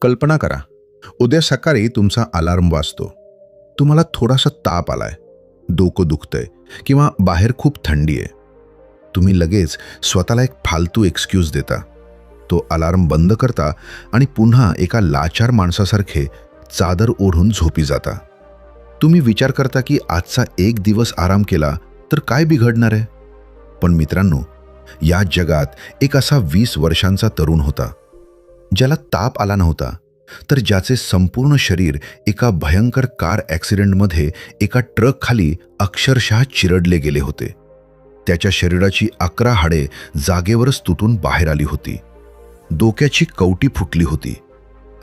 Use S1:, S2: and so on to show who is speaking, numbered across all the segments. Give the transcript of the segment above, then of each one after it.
S1: कल्पना करा, उद्या सकाळी तुमचा अलार्म वाजतो. तुम्हाला थोडासा ताप आलाय, डोकं दुखतंय किंवा बाहेर खूप थंडी आहे. तुम्ही लगेच स्वतःला एक फालतू एक्सक्यूज देता. तो अलार्म बंद करता आणि पुन्हा एका लाचार माणसासारखे चादर ओढून झोपी जाता. तुम्ही विचार करता की आजचा एक दिवस आराम केला तर काय बिघडणार आहे. पण मित्रांनो, या जगात एक असा 20 वर्षांचा तरुण होता, ज्याला ताप आला नव्हता, तर ज्याचे संपूर्ण शरीर एका भयंकर कार ॲक्सिडेंटमध्ये एका ट्रक खाली अक्षरशः चिरडले गेले होते. त्याच्या शरीराची 11 हाडे जागेवरच तुटून बाहेर आली होती. डोक्याची कवटी फुटली होती.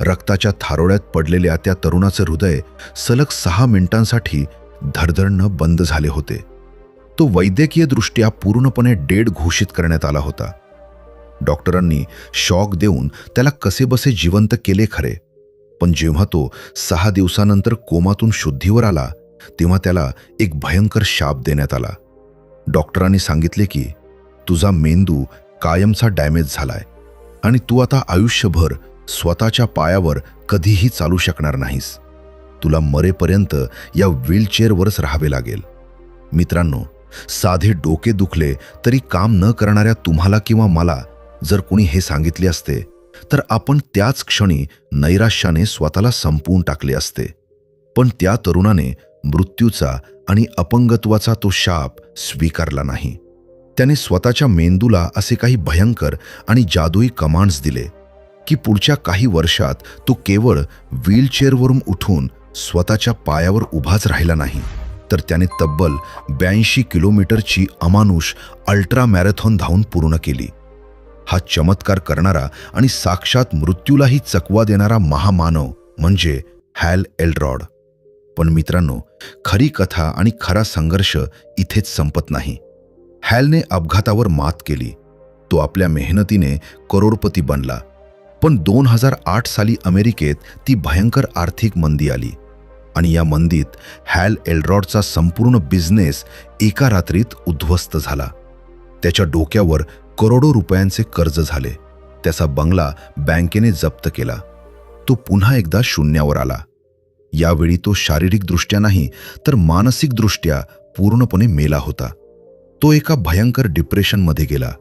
S1: रक्ताच्या थारोळ्यात पडलेल्या त्या तरुणाचे हृदय सलग 6 मिनिटांसाठी धडधडणं बंद झाले होते. तो वैद्यकीयदृष्ट्या पूर्णपणे डेड घोषित करण्यात आला होता. डॉक्टरांनी शॉक देऊन त्याला कसेबसे जिवंत केले खरे, पण जेव्हा तो 6 दिवसानंतर कोमातून शुद्धीवर आला तेव्हा त्याला एक भयंकर शाप देण्यात आला. डॉक्टरांनी सांगितले की तुझा मेंदू कायमचा डॅमेज झालाय आणि तू आता आयुष्यभर स्वतःच्या पायावर कधीही चालू शकणार नाहीस. तुला मरेपर्यंत या व्हीलचेअरवरच राहावे लागेल. मित्रांनो, साधे डोके दुखले तरी काम न करणाऱ्या तुम्हाला किंवा मला जर कोणी हे सांगितले असते तर आपण त्याच क्षणी नैराश्याने स्वतःला संपवून टाकले असते. पण त्या तरुणाने मृत्यूचा आणि अपंगत्वाचा तो शाप स्वीकारला नाही. त्याने स्वतःच्या मेंदूला असे काही भयंकर आणि जादुई कमांड्स दिले की पुढच्या काही वर्षात तो केवळ व्हीलचेअरवरून उठून स्वतःच्या पायावर उभाच राहिला नाही, तर त्याने तब्बल 82 किलोमीटरची अमानुष अल्ट्रा मॅरेथॉन धावून पूर्ण केली. हा चमत्कार करणारा आणि साक्षात मृत्यूलाही चकवा देणारा महामानव म्हणजे हॅल एल्रॉड. पण मित्रांनो, खरी कथा आणि खरा संघर्ष इथेच संपत नाही. हॅलने अपघातावर मात केली. तो आपल्या मेहनतीने करोडपती बनला. पण 2008 साली अमेरिकेत ती भयंकर आर्थिक मंदी आली आणि या मंदीत हॅल एल्रॉडचा संपूर्ण बिझनेस एका रात्रीत उद्ध्वस्त झाला. त्याच्या डोक्यावर करोडो रुपयांचे कर्ज झाले. त्याचा बंगला बँकेने जप्त केला. तो पुन्हा एकदा शून्यावर आला. यावेळी तो शारीरिकदृष्ट्या नाही तर मानसिकदृष्ट्या पूर्णपणे मेला होता. तो एका भयंकर डिप्रेशनमध्ये गेला.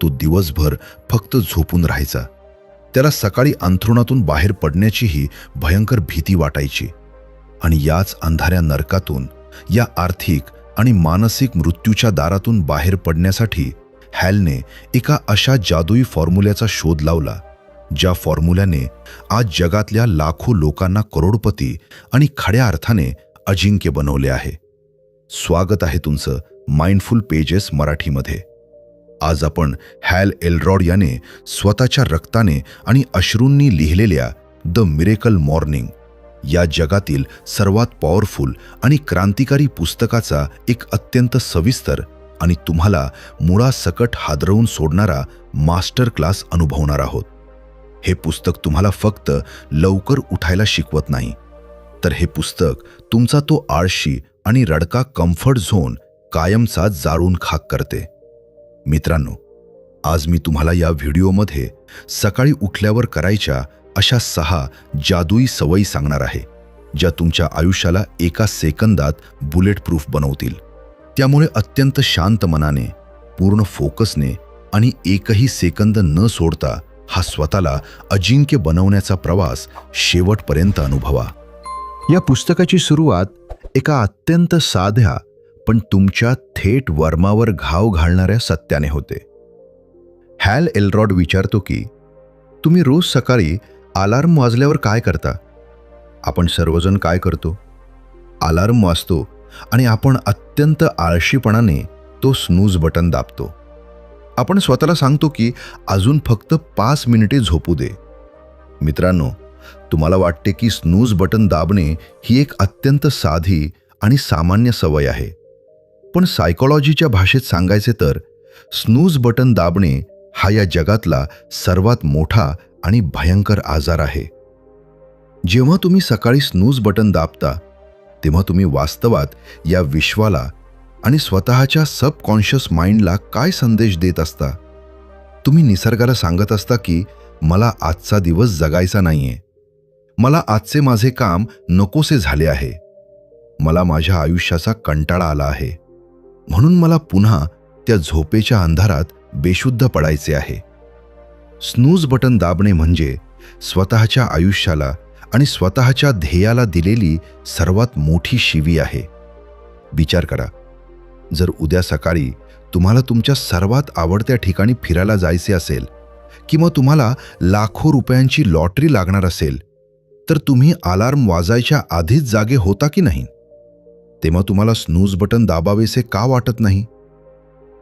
S1: तो दिवसभर फक्त झोपून राहायचा. त्याला सकाळी अंथरुणातून बाहेर पडण्याचीही भयंकर भीती वाटायची. आणि याच अंधाऱ्या नरकातून, या आर्थिक आणि मानसिक मृत्यूच्या दारातून बाहेर पडण्यासाठी हॅलने एका अशा जादुई फॉर्म्युल्याचा शोध लावला, ज्या फॉर्म्युल्याने आज जगातल्या लाखो लोकांना करोडपती आणि खऱ्या अर्थाने अजिंक्य बनवले आहे. स्वागत आहे तुमचं माइंडफुल पेजेस मराठीमध्ये. आज आपण हॅल एल्रॉड याने स्वतःच्या रक्ताने आणि अश्रूंनी लिहिलेल्या द मिरेकल मॉर्निंग या जगातील सर्वात पॉवरफुल आणि क्रांतिकारी पुस्तकाचा एक अत्यंत सविस्तर आणि तुम्हाला मुळासकट हादरवून सोडणारा मास्टर क्लास अनुभवणार आहोत. हे पुस्तक तुम्हाला फक्त लवकर उठायला शिकवत नाही, तर हे पुस्तक तुमचा तो आळशी आणि रडका कम्फर्ट झोन कायमचा जाळून खाक करते. मित्रांनो, आज मी तुम्हाला या व्हिडिओमध्ये सकाळी उठल्यावर करायच्या अशा 6 जादुई सवयी सांगणार आहे, ज्या तुमच्या आयुष्याला एका सेकंदात बुलेट प्रूफ बनवतील. त्यामुळे अत्यंत शांत मनाने, पूर्ण फोकसने आणि एकही सेकंद न सोडता हा स्वतःला अजिंक्य बनवण्याचा प्रवास शेवटपर्यंत अनुभवा. या पुस्तकाची सुरुवात एका अत्यंत साध्या पण तुमच्या थेट वर्मावर घाव घालणाऱ्या सत्याने होते. हॅल एल्रॉड विचारतो की तुम्ही रोज सकाळी अलार्म वाजल्यावर काय करता? आपण सर्वजण काय करतो? अलार्म वाजतो आणि आपण अत्यंत आळशीपणाने तो स्नूज बटन दाबतो. आपण स्वतःला सांगतो की अजून फक्त 5 मिनिटे झोपू दे. मित्रांनो, तुम्हाला वाटते की स्नूज बटन दाबणे ही एक अत्यंत साधी आणि सामान्य सवय आहे. पण सायकोलॉजीच्या भाषेत सांगायचे तर स्नूज बटन दाबणे हा या जगातला सर्वात मोठा आणि भयंकर आजार आहे. जेव्हा तुम्ही सकाळी स्नूज बटन दाबता तेव्हा तुम्ही वास्तवात या विश्वाला आणि स्वतःच्या सबकॉन्शियस माइंडला काय संदेश देत असता? तुम्ही निसर्गाला सांगत असता की मला आजचा दिवस जगायचा नाहीये, मला आजचे माझे काम नकोसे झाले आहे. मला माझ्या आयुष्याचा कंटाळा आला आहे. म्हणून मला पुन्हा त्या झोपेच्या अंधारात बेशुद्ध पडायचे आहे. स्नूज बटन दाबणे म्हणजे स्वतःच्या आयुष्याला आणि स्वतःच्या ध्येयाला दिलेली सर्वात मोठी शिवी आहे. विचार करा, जर उद्या सकाळी तुम्हाला तुमच्या सर्वात आवडत्या ठिकाणी फिरायला जायचे असेल किंवा तुम्हाला लाखो रुपयांची लॉटरी लागणार असेल, तर तुम्ही अलार्म वाजायच्या आधीच जागे होता की नाही? तेव्हा तुम्हाला स्नूज बटन दाबावेसे का वाटत नाही?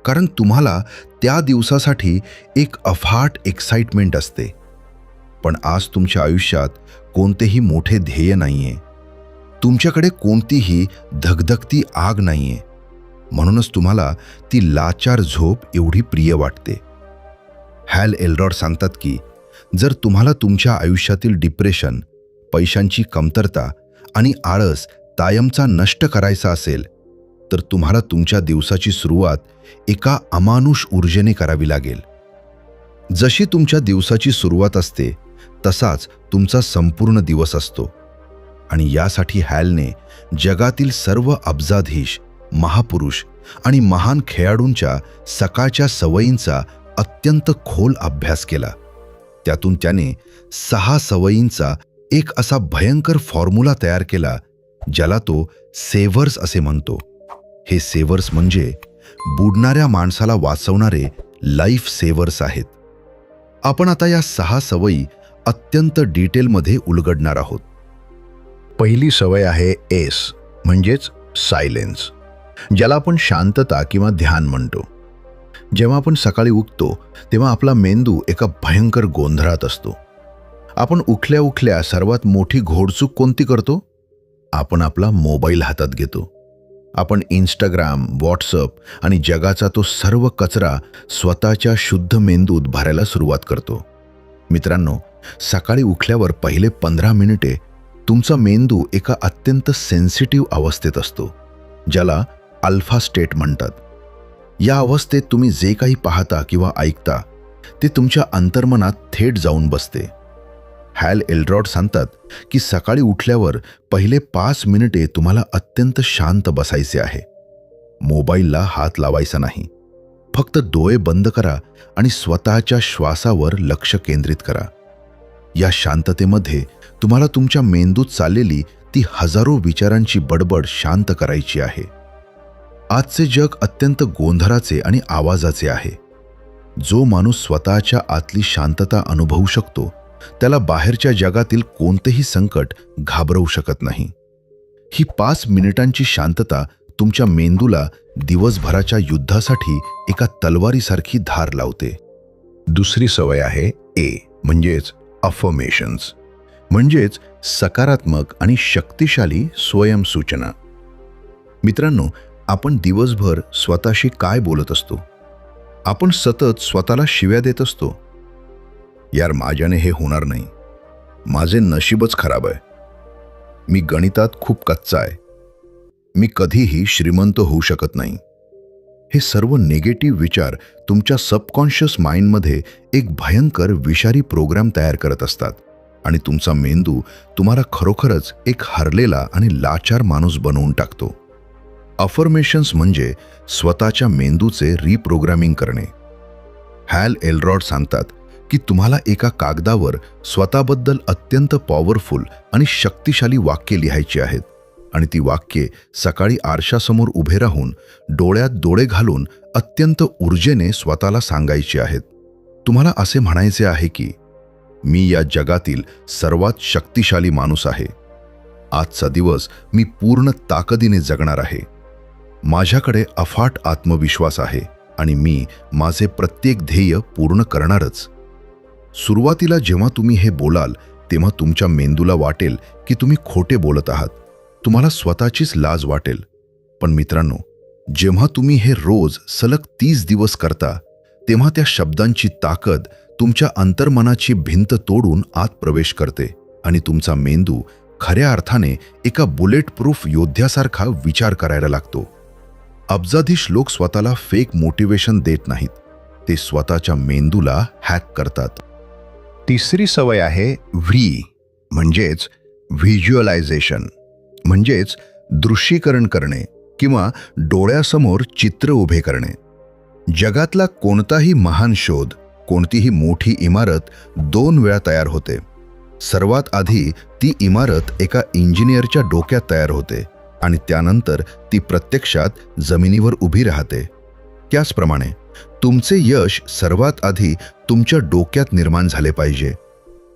S1: कारण तुम्हाला त्या दिवसासाठी एक अफाट एक्साइटमेंट असते. पण आज तुमच्या आयुष्यात कोणतेही मोठे ध्येय नाहीये. तुमच्याकडे कोणतीही धगधगती आग नाहीये. म्हणूनच तुम्हाला ती लाचार झोप एवढी प्रिय वाटते. हॅल एल्रॉड सांगतात की जर तुम्हाला तुमच्या आयुष्यातील डिप्रेशन, पैशांची कमतरता आणि आळस कायमचा नष्ट करायचा असेल, तर तुम्हाला तुमच्या दिवसाची सुरुवात एका अमानुष ऊर्जेने करावी लागेल. जशी तुमच्या दिवसाची सुरुवात असते तसाच तुमचा संपूर्ण दिवस असतो. आणि यासाठी हॅलने जगातील सर्व अब्जाधीश, महापुरुष आणि महान खेळाडूंच्या सकाळच्या सवयींचा अत्यंत खोल अभ्यास केला. त्यातून त्याने 6 सवयींचा एक असा भयंकर फॉर्म्युला तयार केला ज्याला तो सेव्हर्स असे म्हणतो. हे सेव्हर्स म्हणजे बुडणाऱ्या माणसाला वाचवणारे लाईफ सेव्हर्स आहेत. आपण आता या 6 सवयी अत्यंत डिटेलमध्ये उलगडणार आहोत.
S2: पहिली सवय आहे एस म्हणजेच सायलेन्स, ज्याला आपण शांतता किंवा ध्यान म्हणतो. जेव्हा आपण सकाळी उठतो तेव्हा आपला मेंदू एका भयंकर गोंधळात असतो. आपण उठल्या उठल्या सर्वात मोठी घोडचूक कोणती करतो? आपण आपला मोबाईल हातात घेतो. आपण इंस्टाग्राम, व्हॉट्सअप आणि जगाचा तो सर्व कचरा स्वतःच्या शुद्ध मेंदूत भरायला सुरुवात करतो. मित्रांनो, सकाळी उठल्यावर पहिले 15 मिनिटे तुमचा मेंदू एका अत्यंत सेन्सिटिव्ह अवस्थेत असतो, ज्याला अल्फा स्टेट म्हणतात. या अवस्थेत तुम्ही जे काही पाहता किंवा ऐकता ते तुमच्या अंतर्मनात थेट जाऊन बसते. हॅल एल्रॉड सांगतात की सकाळी उठल्यावर पहिले 5 मिनिटे तुम्हाला अत्यंत शांत बसायचे आहे. मोबाईलला हात लावायचा नाही. फक्त डोळे बंद करा आणि स्वतःच्या श्वासावर लक्ष केंद्रित करा. या शांततेमध्ये तुम्हाला तुमच्या मेंदूत चाललेली ती हजारो विचारांची बडबड शांत करायची आहे. आजचे जग अत्यंत गोंधळाचे आणि आवाजाचे आहे. जो माणूस स्वतःच्या आतली शांतता अनुभवू शकतो त्याला बाहेरच्या जगातील कोणतेही संकट घाबरवू शकत नाही. ही 5 मिनिटांची शांतता तुमच्या मेंदूला दिवसभराच्या युद्धासाठी एका तलवारीसारखी धार लावते. दुसरी सवय आहे ए म्हणजेच अफर्मेशन्स, म्हणजेच सकारात्मक आणि शक्तिशाली स्वयंसूचना. मित्रांनो, आपण दिवसभर स्वतःशी काय बोलत असतो? आपण सतत स्वतःला शिव्या देत असतो. यार, माझ्याने हे होणार नाही. माझे नशीबच खराब आहे. मी गणितात खूप कच्चा आहे. मी कधीही श्रीमंत होऊ शकत नाही. हे सर्व निगेटिव्ह विचार तुमच्या सबकॉन्शियस माइंडमध्ये एक भयंकर विषारी प्रोग्राम तयार करत असतात आणि तुमचा मेंदू तुम्हाला खरोखरच एक हरलेला आणि लाचार माणूस बनवून टाकतो. अफर्मेशन्स म्हणजे स्वतःच्या मेंदूचे रिप्रोग्रामिंग करणे. हॅल एल्रॉड सांगतात की तुम्हाला एका कागदावर स्वतःबद्दल अत्यंत पॉवरफुल आणि शक्तिशाली वाक्ये लिहायची आहेत आणि ती वाक्ये सकाळी आरशासमोर उभे राहून डोळ्यात डोळे घालून अत्यंत ऊर्जेने स्वतःला सांगायची आहेत. तुम्हाला असे म्हणायचे आहे की मी या जगातील सर्वात शक्तिशाली माणूस आहे. आजचा दिवस मी पूर्ण ताकदीने जगणार आहे. माझ्याकडे अफाट आत्मविश्वास आहे आणि मी माझे प्रत्येक ध्येय पूर्ण करणारच. सुरुवातीला जेव्हा तुम्ही हे बोलाल तेव्हा तुमच्या मेंदूला वाटेल की तुम्ही खोटे बोलत आहात. तुम्हाला स्वतःचीच लाज वाटेल. पण मित्रांनो, जेव्हा तुम्ही हे रोज सलग 30 दिवस करता तेव्हा त्या शब्दांची ताकद तुमच्या अंतर्मनाची भिंत तोडून आत प्रवेश करते आणि तुमचा मेंदू खऱ्या अर्थाने एका बुलेट प्रूफ योद्ध्यासारखा विचार करायला लागतो. अब्जाधीश लोक स्वतःला फेक मोटिवेशन देत नाहीत. ते स्वतःच्या मेंदूला हॅक करतात. तिसरी सवय आहे व्ही म्हणजेच व्हिज्युअलायझेशन, म्हणजेच दृश्यीकरण करणे किंवा डोळ्यासमोर चित्र उभे करणे. जगातला कोणताही महान शोध, कोणतीही मोठी इमारत 2 वेळा तयार होते. सर्वात आधी ती इमारत एका इंजिनियरच्या डोक्यात तयार होते आणि त्यानंतर ती प्रत्यक्षात जमिनीवर उभी राहते. त्याचप्रमाणे तुमचे यश सर्वात आधी तुमच्या डोक्यात निर्माण झाले पाहिजे.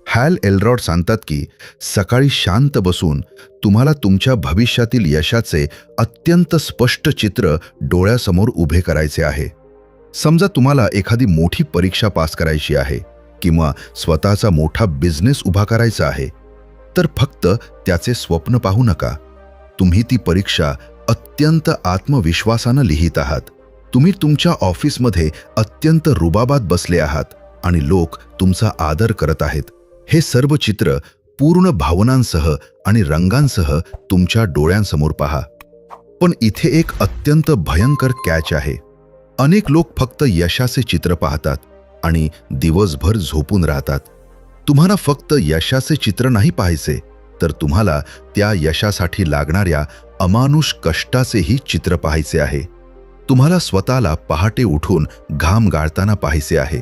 S2: हॅल एल्रॉड सांगतात की सकाळी शांत बसून तुम्हाला तुमच्या भविष्यातील यशाचे अत्यंत स्पष्ट चित्र डोळ्यासमोर उभे करायचे आहे. समजा तुम्हाला एखादी मोठी परीक्षा पास करायची आहे किंवा स्वतःचा मोठा बिझनेस उभा करायचा आहे, तर फक्त त्याचे स्वप्न पाहू नका. तुम्ही ती परीक्षा अत्यंत आत्मविश्वासानं लिहित आहात. तुम्ही तुमच्या ऑफिसमध्ये अत्यंत रुबाबात बसले आहात आणि लोक तुमचा आदर करत आहेत. हे सर्व चित्र पूर्ण भावनांसह आणि रंगांसह तुमच्या डोळ्यांसमोर पहा. पण इथे एक अत्यंत भयंकर कॅच आहे. अनेक लोक फक्त यशाचे चित्र पाहतात आणि दिवसभर झोपून राहतात. तुम्हाला फक्त यशाचे चित्र नाही पाहायचे, तर तुम्हाला त्या यशासाठी लागणाऱ्या अमानुष कष्टाचेही चित्र पाहायचे आहे. तुम्हाला स्वतःला पहाटे उठून घाम गाळताना पाहायचे आहे.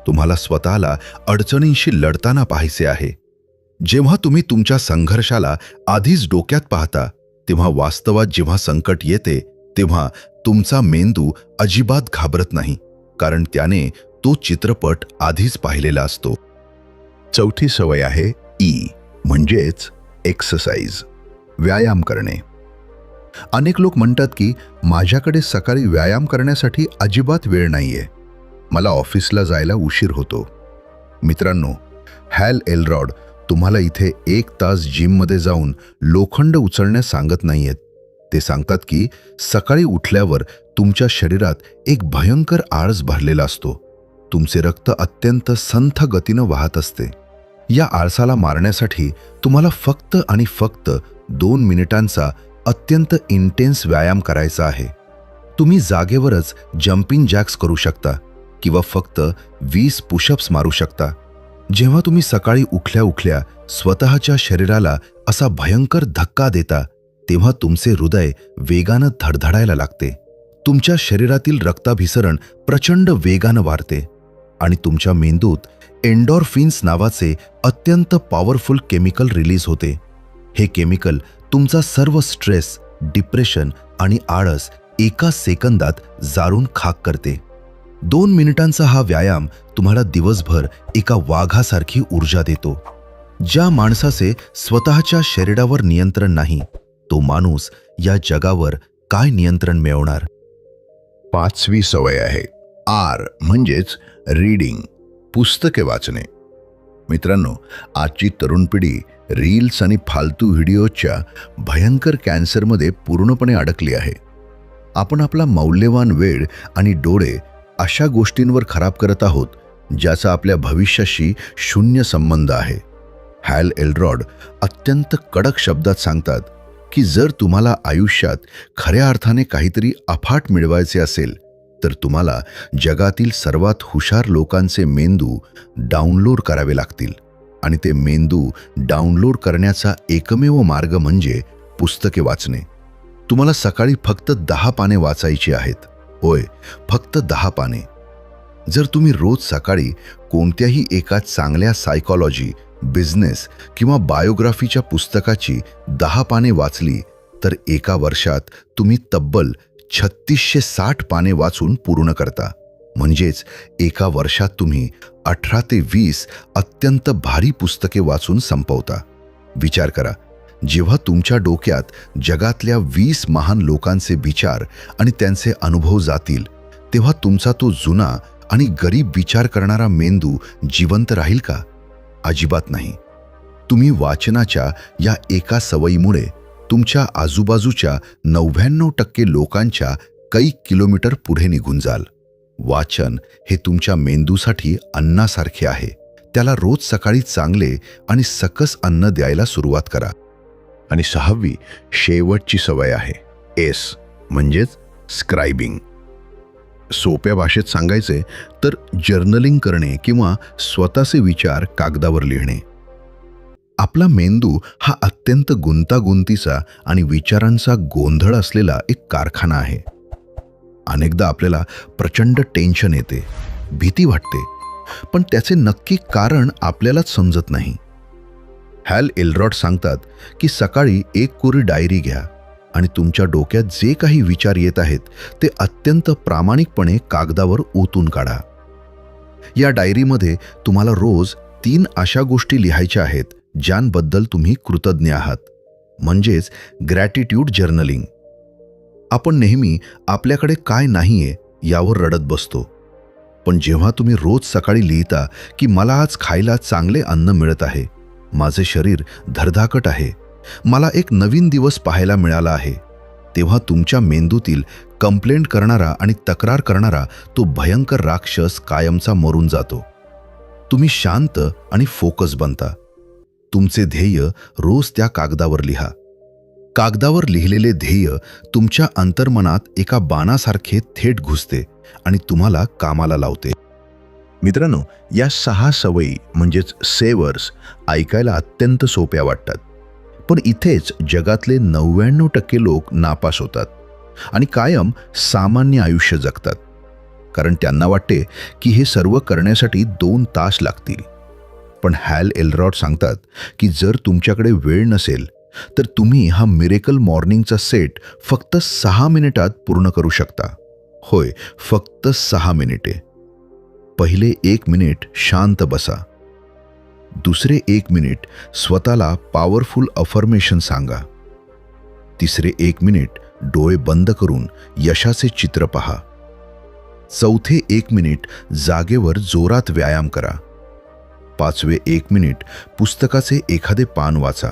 S2: तुम्हाला स्वतःला अडचणींशी लढताना पाहायचे आहे. जेव्हा तुम्ही तुमच्या संघर्षाला आधीच डोक्यात पाहता, तेव्हा वास्तवात जेव्हा संकट येते तेव्हा तुमचा मेंदू अजिबात घाबरत नाही, कारण त्याने तो चित्रपट आधीच पाहिलेला असतो. चौथी सवय आहे ई, म्हणजेच एक्सरसाइज, व्यायाम करणे. अनेक लोक म्हणतात की माझ्याकडे सकाळी व्यायाम करण्यासाठी अजिबात वेळ नाहीये, मला ऑफिसला जायला उशीर होतो. मित्रांनो, हॅल एल्रॉड तुम्हाला इथे 1 तास जिममध्ये जाऊन लोखंड उचलण्यास सांगत नाहीयेत. ते सांगतात की सकाळी उठल्यावर तुमच्या शरीरात एक भयंकर आळस भरलेला असतो. तुमचे रक्त अत्यंत संथ गतीनं वाहत असते. या आळसाला मारण्यासाठी तुम्हाला फक्त आणि फक्त 2 मिनिटांचा अत्यंत इंटेन्स व्यायाम करायचा आहे. तुम्ही जागेवरच जम्पिंग जॅक्स करू शकता किंवा फक्त 20 पुशअप्स मारू शकता. जेव्हा तुम्ही सकाळी उठल्या उठल्या स्वतःच्या शरीराला असा भयंकर धक्का देता, तेव्हा तुमचे हृदय वेगानं धडधडायला लागते. तुमच्या शरीरातील रक्ताभिसरण प्रचंड वेगानं वाढते आणि तुमच्या मेंदूत एंडॉर्फिन्स नावाचे अत्यंत पॉवरफुल केमिकल रिलीज होते. हे केमिकल तुमचा सर्व स्ट्रेस, डिप्रेशन आणि आळस एका सेकंदात जाळून खाक करते. 2 मिनिटांचा हा व्यायाम तुम्हाला दिवसभर एका वाघासारखी ऊर्जा देतो. ज्या माणसाचे स्वतःच्या शरीरावर नियंत्रण नाही, तो माणूस या जगावर काय नियंत्रण मिळवणार? 5वी सवय आहे आर, म्हणजेच रीडिंग, पुस्तके वाचणे. मित्रांनो, आजची तरुण पिढी रील्स आणि फालतू व्हिडिओच्या भयंकर कॅन्सरमध्ये पूर्णपणे अडकली आहे. आपण आपला मौल्यवान वेळ आणि डोळे अशा गोष्टींवर खराब करत आहोत ज्याचा आपल्या भविष्याशी शून्य संबंध आहे. हॅल एल्रॉड अत्यंत कडक शब्दात सांगतात की जर तुम्हाला आयुष्यात खऱ्या अर्थाने काहीतरी अफाट मिळवायचे असेल, तर तुम्हाला जगातील सर्वात हुशार लोकांचे मेंदू डाउनलोड करावे लागतील. आणि ते मेंदू डाउनलोड करण्याचा एकमेव मार्ग म्हणजे पुस्तके वाचणे. तुम्हाला सकाळी फक्त 10 पाने वाचायची आहेत. होय, फक्त 10 पाने. जर तुम्ही रोज सकाळी कोणत्याही एका चांगल्या सायकॉलॉजी, बिझनेस किंवा बायोग्राफीच्या पुस्तकाची 10 पाने वाचली, तर एका वर्षात तुम्ही तब्बल 3660 पाने वाचून पूर्ण करता. म्हणजेच एका वर्षात तुम्ही 18 ते 20 अत्यंत भारी पुस्तके वाचून संपवता. विचार करा, जेव्हा तुमच्या डोक्यात जगातल्या 20 महान लोकांचे विचार आणि त्यांचे अनुभव जातील, तेव्हा तुमचा तो जुना आणि गरीब विचार करणारा मेंदू जिवंत राहील का? अजिबात नाही. तुम्ही वाचनाच्या या एका सवयीमुळे तुमच्या आजूबाजूच्या 99% लोकांच्या कैक किलोमीटर पुढे निघून जाल. वाचन हे तुमच्या मेंदूसाठी अन्नासारखे आहे. त्याला रोज सकाळी चांगले आणि सकस अन्न द्यायला सुरुवात करा. आणि 6वी शेवटची सवय आहे एस, म्हणजेच स्क्रायबिंग. सोप्या भाषेत सांगायचे तर जर्नलिंग करणे किंवा स्वतःचे विचार कागदावर लिहिणे. आपला मेंदू हा अत्यंत गुंतागुंतीचा आणि विचारांचा गोंधळ असलेला एक कारखाना आहे. अनेकदा आपल्याला प्रचंड टेन्शन येते, भीती वाटते, पण त्याचे नक्की कारण आपल्यालाच समजत नाही. हॅल एल्रॉड सांगतात की सकाळी एक कोरी डायरी घ्या आणि तुमच्या डोक्यात जे काही विचार येत आहेत ते अत्यंत प्रामाणिकपणे कागदावर ओतून काढा. या डायरीमध्ये तुम्हाला रोज 3 अशा गोष्टी लिहायच्या आहेत ज्यांबद्दल तुम्ही कृतज्ञ आहात, म्हणजेच ग्रॅटिट्यूड जर्नलिंग. आपण नेहमी आपल्याकडे काय नाहीये यावर रडत बसतो, पण जेव्हा तुम्ही रोज सकाळी लिहिता की मला आज खायला चांगले अन्न मिळत आहे, माझे शरीर धडधाकट आहे, मला एक नवीन दिवस पाहायला मिळाला आहे, तेव्हा तुमच्या मेंदूतील कंप्लेंट करणारा आणि तक्रार करणारा तो भयंकर राक्षस कायमचा मरून जातो. तुम्ही शांत आणि फोकस बनता. तुमचे ध्येय रोज त्या कागदावर लिहा. कागदावर लिहिलेले ध्येय तुमच्या अंतर्मनात एका बाणासारखे थेट घुसते आणि तुम्हाला कामाला लावते. मित्रांनो, या 6 सवयी म्हणजेच सेवर्स ऐकायला अत्यंत सोप्या वाटतात, पण इथेच जगातले 99% लोक नापास होतात आणि कायम सामान्य आयुष्य जगतात, कारण त्यांना वाटते की हे सर्व करण्यासाठी 2 तास लागतील. पण हॅल एल्रॉड सांगतात की जर तुमच्याकडे वेळ नसेल तर तुम्ही हा मिरेकल मॉर्निंगचा सेट फक्त 6 मिनिटात पूर्ण करू शकता. होय, फक्त 6 मिनिटे. पहिले 1 मिनिट शांत बसा. दुसरे 1 मिनिट स्वतःला पॉवरफुल अफर्मेशन सांगा. तिसरे 1 मिनिट डोळे बंद करून यशाचे चित्र पहा. चौथे 1 मिनिट जागेवर जोरात व्यायाम करा. 5वे 1 मिनिट पुस्तकाचे एखादे पान वाचा.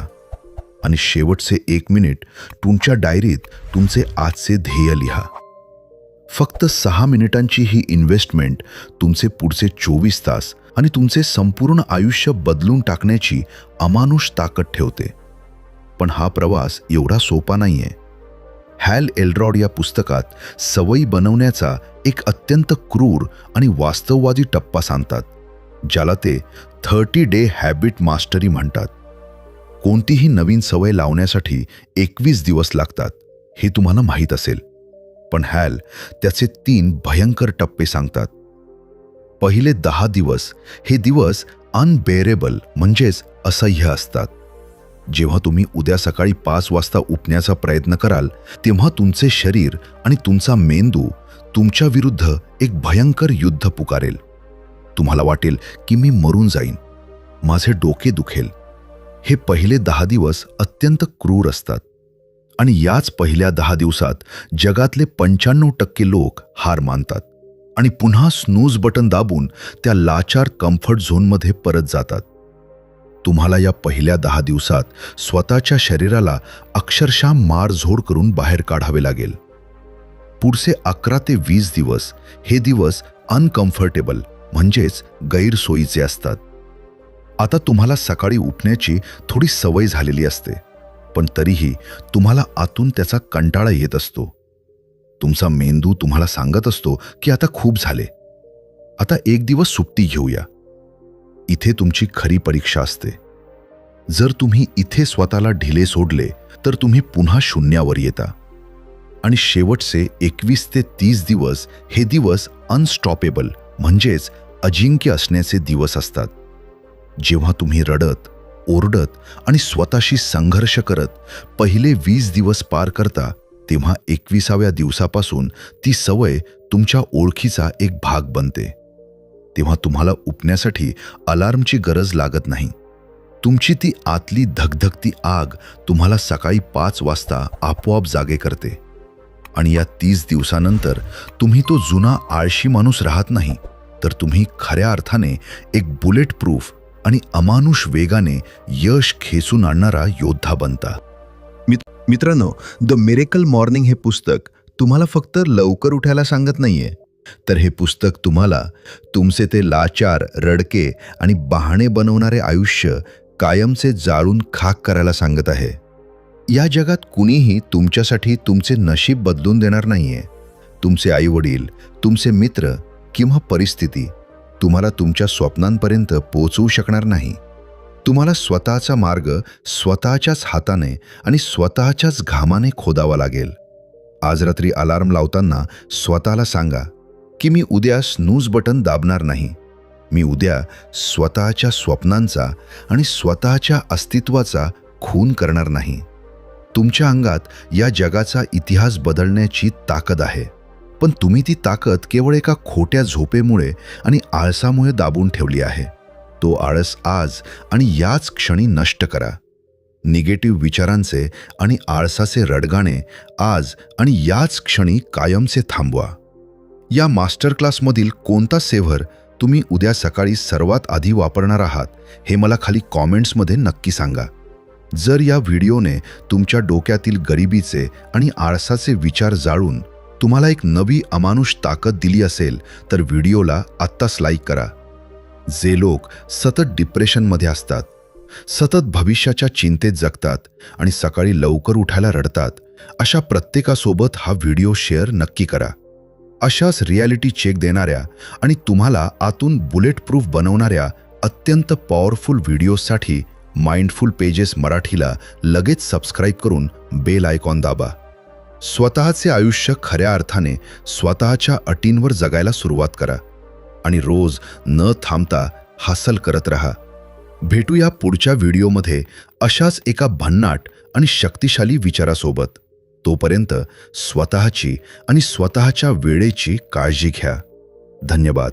S2: आणि शेवटचे 1 मिनिट तुमच्या डायरीत तुमचे आजचे ध्येय लिहा. फक्त 6 मिनिटांची ही इन्व्हेस्टमेंट तुमचे पुढचे 24 तास आणि तुमचे संपूर्ण आयुष्य बदलून टाकण्याची अमानुष ताकद ठेवते. पण हा प्रवास एवढा सोपा नाहीये. हॅल एल्रॉड या पुस्तकात सवयी बनवण्याचा एक अत्यंत क्रूर आणि वास्तववादी टप्पा सांगतात, ज्याला ते 30 डे हॅबिट मास्टरी म्हणतात. कोणतीही नवीन सवय लावण्यासाठी 21 दिवस लागतात, हे तुम्हाला माहीत असेल. पण हॅल त्याचे 3 भयंकर टप्पे सांगतात. पहिले 10 दिवस हे दिवस अनबेरेबल म्हणजेच असह्य असतात. जेव्हा तुम्ही उद्या सकाळी 5 वाजता उठण्याचा प्रयत्न कराल तेव्हा तुमचे शरीर आणि तुमचा मेंदू तुमच्या विरुद्ध एक भयंकर युद्ध पुकारेल. तुम्हाला वाटेल की मी मरून जाईन, माझे डोके दुखेल. हे पहिले 10 दिवस अत्यंत क्रूर असतात आणि याच पहिल्या 10 दिवसात जगातले 95% लोक हार मानतात आणि पुन्हा स्नूज बटन दाबून त्या लाचार कम्फर्ट झोनमध्ये परत जातात. तुम्हाला या पहिल्या 10 दिवसात स्वतःच्या शरीराला अक्षरशः मारझोड करून बाहेर काढावे लागेल. पुढचे 11 ते 20 दिवस हे दिवस अनकम्फर्टेबल म्हणजेच गैरसोयीचे असतात. आता तुम्हाला सकाळी उठण्याची थोडी सवय झालेली असते, पण तरीही तुम्हाला आतून त्याचा कंटाळा येत असतो. तुमचा मेंदू तुम्हाला सांगत असतो की आता खूप झाले, आता एक दिवस सुट्टी घेऊया. इथे तुमची खरी परीक्षा असते. जर तुम्ही इथे स्वतःला ढिले सोडले तर तुम्ही पुन्हा शून्यावर येता. आणि शेवटचे 21 ते 30 दिवस हे दिवस अनस्टॉपेबल म्हणजेच अजिंक्य असण्याचे दिवस असतात. जेव्हा तुम्ही रडत, ओरडत आणि स्वतःशी संघर्ष करत पहिले 20 दिवस पार करता, तेव्हा 21व्या दिवसापासून ती सवय तुमच्या ओळखीचा एक भाग बनते. तेव्हा तुम्हाला उठण्यासाठी अलार्मची गरज लागत नाही. तुमची ती आतली धगधगती आग तुम्हाला सकाळी 5 वाजता आपोआप जागे करते. आणि या 30 दिवसानंतर तुम्ही तो जुना आळशी माणूस राहत नाही, तर तुम्ही खऱ्या अर्थाने एक बुलेट प्रूफ आणि अमानुष वेगाने यश खेचून आणणारा योद्धा बनता. मित्रांनो, द मिरेकल मॉर्निंग हे पुस्तक तुम्हाला फक्त लवकर उठायला सांगत नाहीये, तर हे पुस्तक तुम्हाला तुमचे ते लाचार, रडके आणि बहाणे बनवणारे आयुष्य कायमचे जाळून खाक करायला सांगत आहे. या जगात कुणीही तुमच्यासाठी तुमचे नशीब बदलून देणार नाहीये. तुमचे आईवडील, तुमचे मित्र किंवा परिस्थिती तुम्हाला तुमच्या स्वप्नांपर्यंत पोहोचवू शकणार नाही.
S1: तुम्हाला स्वतःचा मार्ग स्वतःच्याच हाताने आणि स्वतःच्याच घामाने खोदावा लागेल. आज रात्री अलार्म लावताना स्वतःला सांगा की मी उद्या स्नूज बटन दाबणार नाही. मी उद्या स्वतःच्या स्वप्नांचा आणि स्वतःच्या अस्तित्वाचा खून करणार नाही. तुमच्या अंगात या जगाचा इतिहास बदलण्याची ताकद आहे, पण तुम्ही ती ताकद केवळ एका खोट्या झोपेमुळे आणि आळसामुळे दाबून ठेवली आहे. तो आळस आज आणि याच क्षणी नष्ट करा. निगेटिव्ह विचारांचे आणि आळसाचे रडगाणे आज आणि याच क्षणी कायमचे थांबवा. या मास्टर क्लासमधील कोणता सेव्हर तुम्ही उद्या सकाळी सर्वात आधी वापरणार आहात हे मला खाली कॉमेंट्समध्ये नक्की सांगा. जर या व्हिडिओने तुमच्या डोक्यातील गरिबीचे आणि आळसाचे विचार जाळून तुम्हाला एक नवी अमानुष ताकद दिली असेल तर व्हिडिओला आत्ताच लाईक करा. जे लोक सतत डिप्रेशनमध्ये असतात, सतत भविष्याच्या चिंतेत जगतात आणि सकाळी लवकर उठायला रडतात, अशा प्रत्येकासोबत हा व्हिडिओ शेअर नक्की करा. अशाच रियालिटी चेक देणाऱ्या आणि तुम्हाला आतून बुलेट प्रूफ बनवणाऱ्या अत्यंत पॉवरफुल व्हिडिओसाठी माइंडफुल पेजेस मराठीला लगेच सबस्क्राईब करून बेल आयकॉन दाबा. स्वतःचे आयुष्य खऱ्या अर्थाने स्वतःच्या अटींवर जगायला सुरुवात करा आणि रोज न थांबता हासल करत राहा. भेटूया पुढच्या व्हिडिओमध्ये अशाच एका भन्नाट आणि शक्तिशाली विचारासोबत. तोपर्यंत स्वतःची आणि स्वतःच्या वेळेची काळजी घ्या. धन्यवाद.